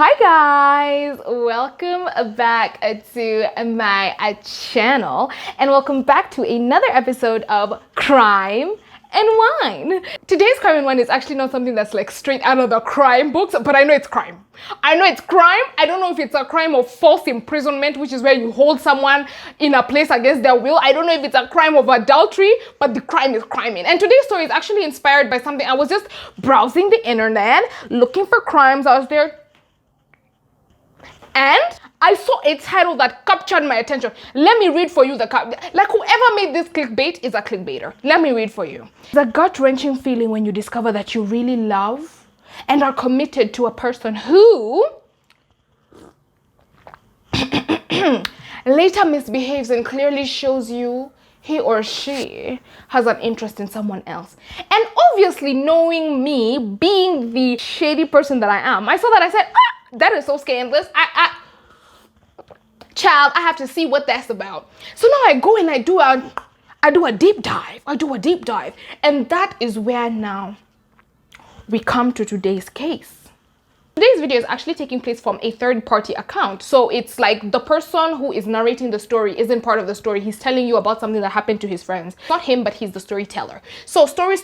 Hi guys, welcome back to my channel and welcome back to another episode of Crime and Wine. Today's Crime and Wine is actually not something that's like straight out of the crime books, but I know it's crime. I know it's crime. I don't know if it's a crime of false imprisonment, which is where you hold someone in a place against their will. I don't know if it's a crime of adultery, but the crime is criming. And today's story is actually inspired by something. I was just browsing the internet, looking for crimes. I was there and I saw a title that captured my attention. Let me read for you like whoever made this clickbait is a clickbaiter. Let me read for you. The gut-wrenching feeling when you discover that you really love and are committed to a person who later misbehaves and clearly shows you he or she has an interest in someone else. And obviously, knowing me, being the shady person that I am, I saw that. I said, that is so scandalous. Child, I have to see what that's about. So now I go and I do a deep dive. And that is where now we come to today's case. Today's video is actually taking place from a third-party account. So it's like the person who is narrating the story isn't part of the story. He's telling you about something that happened to his friends. Not him, but he's the storyteller. So story,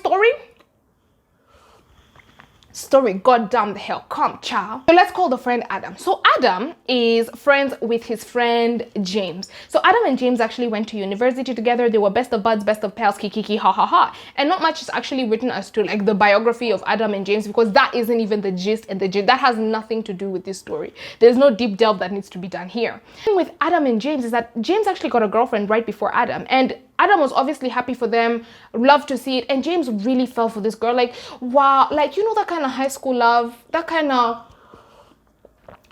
goddamn the hell, come child. So let's call the friend Adam. So Adam is friends with his friend James. So Adam and James actually went to university together. They were best of buds, best of pals, kiki, ha ha ha. And not much is actually written as to like the biography of Adam and James, because that isn't even the gist and that has nothing to do with this story. There's no deep delve that needs to be done here. The thing with Adam and James is that James actually got a girlfriend right before Adam, and Adam was obviously happy for them, loved to see it, and James really fell for this girl. Like, wow, like, you know, that kind of high school love, that kind of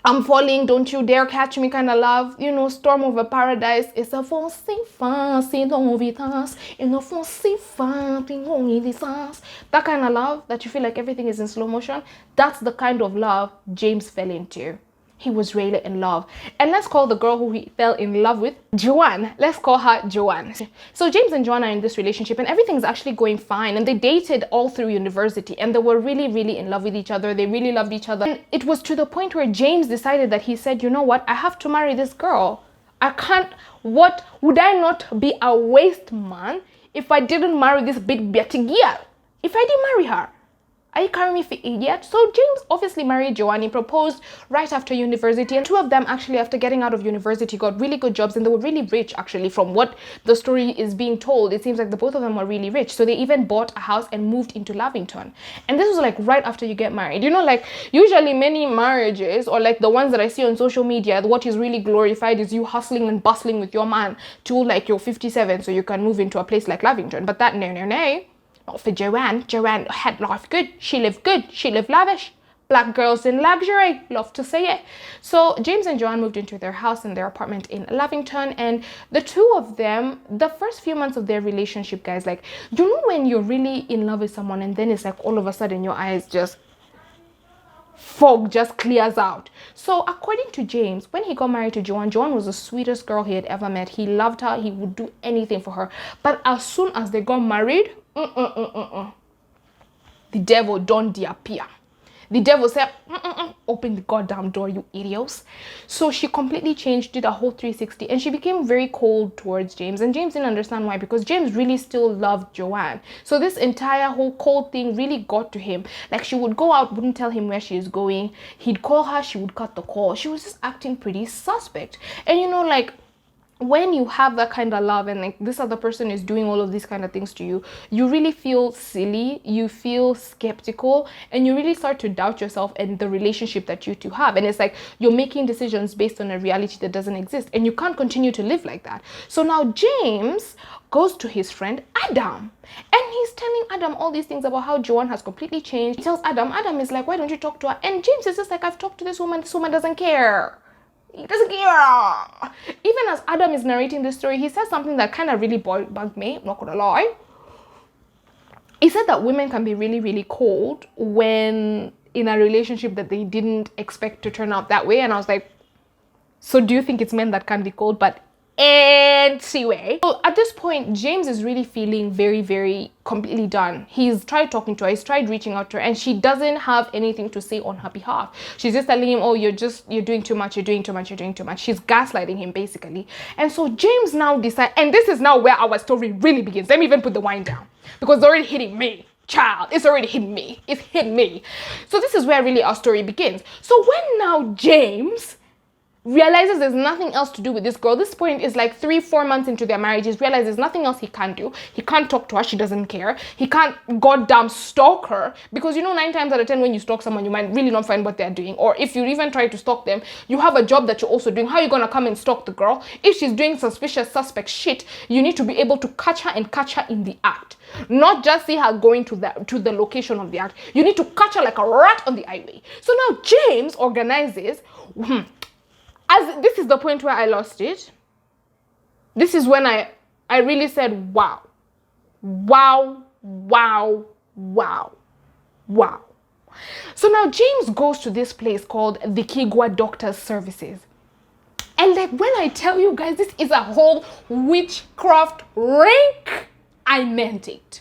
I'm falling, don't you dare catch me kind of love, you know, storm over paradise. It's a that kind of love that you feel like everything is in slow motion. That's the kind of love James fell into. He was really in love. And let's call the girl who he fell in love with Joanne. Let's call her Joanne. So James and Joanne are in this relationship and everything's actually going fine. And they dated all through university and they were really, really in love with each other. They really loved each other. And it was to the point where James decided that he said, you know what? I have to marry this girl. I can't, what, would I not be a waste man if I didn't marry this big betty girl? If I didn't marry her? Are you carrying me for idiot? So James obviously married Joanne. He proposed right after university, and two of them actually after getting out of university got really good jobs, and they were really rich actually. From what the story is being told, it seems like the both of them were really rich. So they even bought a house and moved into Lavington. And this was like right after you get married. You know, like usually many marriages, or like the ones that I see on social media, what is really glorified is you hustling and bustling with your man till like you're 57 so you can move into a place like Lavington. But that no. Not for Joanne. Joanne had life good. She lived good. She lived lavish. Black girls in luxury. Love to say it. So James and Joanne moved into their house and their apartment in Lavington. And the two of them, the first few months of their relationship, guys, like, you know when you're really in love with someone and then it's like all of a sudden your eyes just fog just clears out. So according to James, when he got married to Joanne, Joanne was the sweetest girl he had ever met. He loved her. He would do anything for her. But as soon as they got married, the devil don't disappear. The devil said, open the goddamn door, you idiots. So she completely changed, did a whole 360, and she became very cold towards James. And James didn't understand why, because James really still loved Joanne. So this entire whole cold thing really got to him. Like, she would go out, wouldn't tell him where she is going. He'd call her, she would cut the call. She was just acting pretty suspect. And you know, like, when you have that kind of love and like this other person is doing all of these kind of things to you, you really feel silly, you feel skeptical, and you really start to doubt yourself and the relationship that you two have. And it's like you're making decisions based on a reality that doesn't exist, and you can't continue to live like that. So now James goes to his friend Adam, and he's telling Adam all these things about how Joanne has completely changed. He tells Adam is like, why don't you talk to her? And James is just like, I've talked to this woman doesn't care. He doesn't care. Even as Adam is narrating this story, he says something that kind of really bugged me, not gonna lie. He said that women can be really, really cold when in a relationship that they didn't expect to turn out that way. And I was like, so do you think it's men that can be cold? But Anyway, so at this point, James is really feeling very, very completely done. He's tried talking to her, he's tried reaching out to her, and she doesn't have anything to say on her behalf. She's just telling him, oh, you're doing too much, you're doing too much, you're doing too much. She's gaslighting him, basically. And so James now decides, and this is now where our story really begins. Let me even put the wine down, because it's already hitting me. Child, it's already hitting me. It's hit me. So this is where really our story begins. So when now James realizes there's nothing else to do with this girl. This point is like 3-4 months into their marriage. He's realized there's nothing else he can do. He can't talk to her. She doesn't care. He can't goddamn stalk her, because 9 times out of 10 when you stalk someone, you might really not find what they're doing. Or if you even try to stalk them, you have a job that you're also doing. How are you gonna come and stalk the girl? If she's doing suspicious, suspect shit, you need to be able to catch her and catch her in the act. Not just see her going to the location of the act. You need to catch her like a rat on the highway. So now James organizes. As this is the point where I lost it. This is when I really said, wow. So now James goes to this place called the Kigwa Doctor's Services. And like when I tell you guys, this is a whole witchcraft rank. I meant it.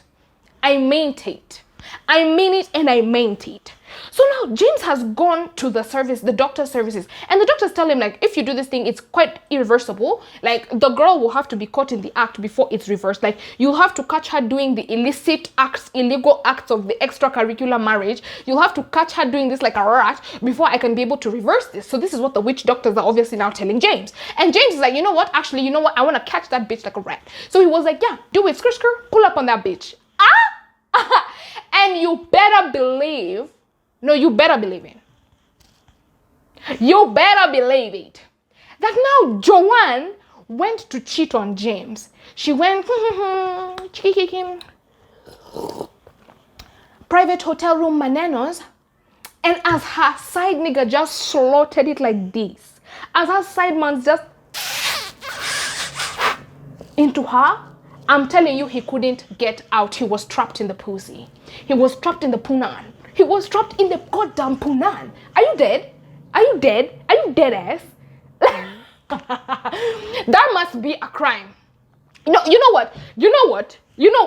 I meant it. I mean it and I meant it. So now James has gone to the service, the doctor's services, and the doctors tell him, like, if you do this thing, it's quite irreversible. Like, the girl will have to be caught in the act before it's reversed. Like, you'll have to catch her doing the illicit acts, illegal acts of the extracurricular marriage. You'll have to catch her doing this like a rat before I can be able to reverse this. So this is what the witch doctors are obviously now telling James. And James is like, you know what? Actually, you know what? I want to catch that bitch like a rat. So he was like, yeah, do it. Skr, pull up on that bitch. And you better believe. No, you better believe it. You better believe it. That now Joanne went to cheat on James. She went, private hotel room manenos. And as her side nigga just slaughtered it like this, as her side man just into her, I'm telling you, he couldn't get out. He was trapped in the pussy. He was trapped in the punan. He was trapped in the goddamn punan. Are you dead? Are you dead? Are you dead ass? That must be a crime. You know what?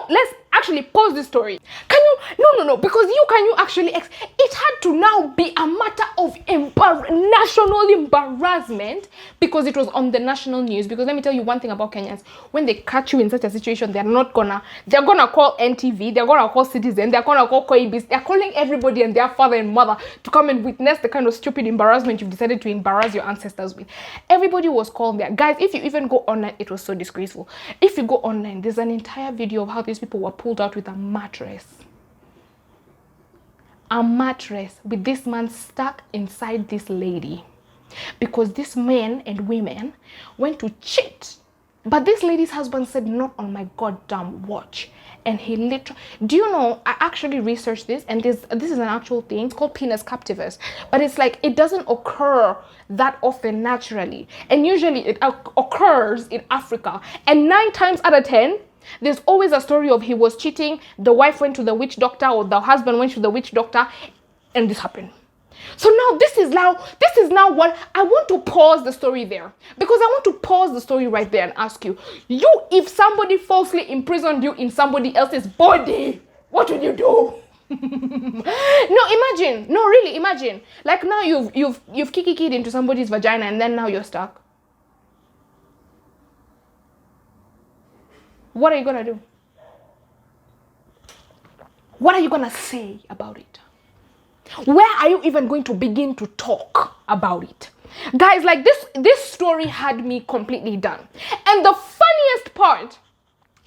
Let's actually pause this story. Can you? No, because can you actually, it had to now be a matter of national embarrassment, because it was on the national news. Because let me tell you one thing about Kenyans: when they catch you in such a situation, they're gonna call NTV, they're gonna call Citizen, they're gonna call Koibis, they're calling everybody and their father and mother to come and witness the kind of stupid embarrassment you've decided to embarrass your ancestors with. Everybody was called there. Guys, if you even go online, it was so disgraceful. If you go online, there's an entire video of how these people were pulled out with a mattress with this man stuck inside this lady, because these men and women went to cheat, but this lady's husband said, not on my goddamn watch. And he literally, do you know, I actually researched this, and this is an actual thing. It's called penis captivus, but it's like, it doesn't occur that often naturally, and usually it occurs in Africa, and 9 times out of 10 there's always a story of he was cheating, the wife went to the witch doctor, or the husband went to the witch doctor, and this happened. So now this is now what I want to pause the story there, because I want to pause the story right there and ask you, if somebody falsely imprisoned you in somebody else's body, what would you do? Really imagine, like now you've kicked into somebody's vagina, and then now you're stuck. What are you gonna do? What are you gonna say about it? Where are you even going to begin to talk about it? Guys, like this story had me completely done. And the funniest part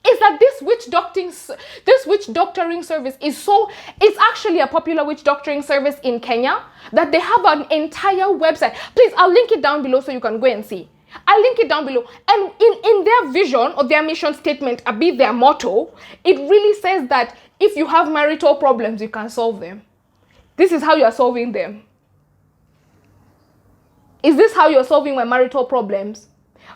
is that this witch doctoring service it's actually a popular witch doctoring service in Kenya, that they have an entire website. Please, I'll link it down below so you can go and see. I'll link it down below. And in their vision or their mission statement, be their motto, it really says that if you have marital problems, you can solve them. This is how you are solving them. Is this how you're solving my marital problems?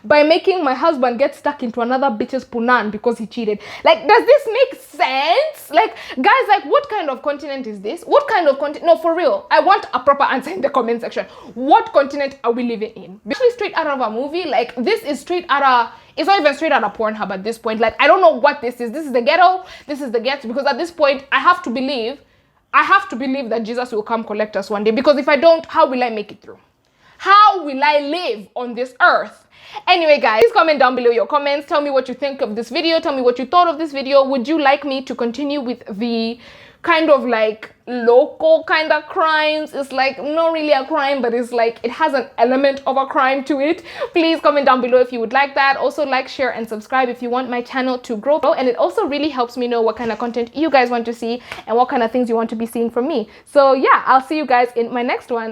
by making my husband get stuck into another bitch's punan because he cheated. Like, does this make sense? Like, guys, like, what kind of continent is this? What kind of continent? No, for real, I want a proper answer in the comment section. What continent are we living in? Actually straight out of a movie. Like, this is straight out of, it's not even straight out of Pornhub at this point. Like, I don't know what this is. This is the ghetto. This is the ghetto. Because at this point, I have to believe that Jesus will come collect us one day. Because if I don't, how will I make it through? How will I live on this earth? Anyway, guys, please comment down below your comments. Tell me what you think of this video. Tell me what you thought of this video. Would you like me to continue with the kind of like local kind of crimes? It's like not really a crime, but it's like it has an element of a crime to it. Please comment down below if you would like that. Also, like, share, and subscribe if you want my channel to grow. And it also really helps me know what kind of content you guys want to see and what kind of things you want to be seeing from me. So yeah, I'll see you guys in my next one.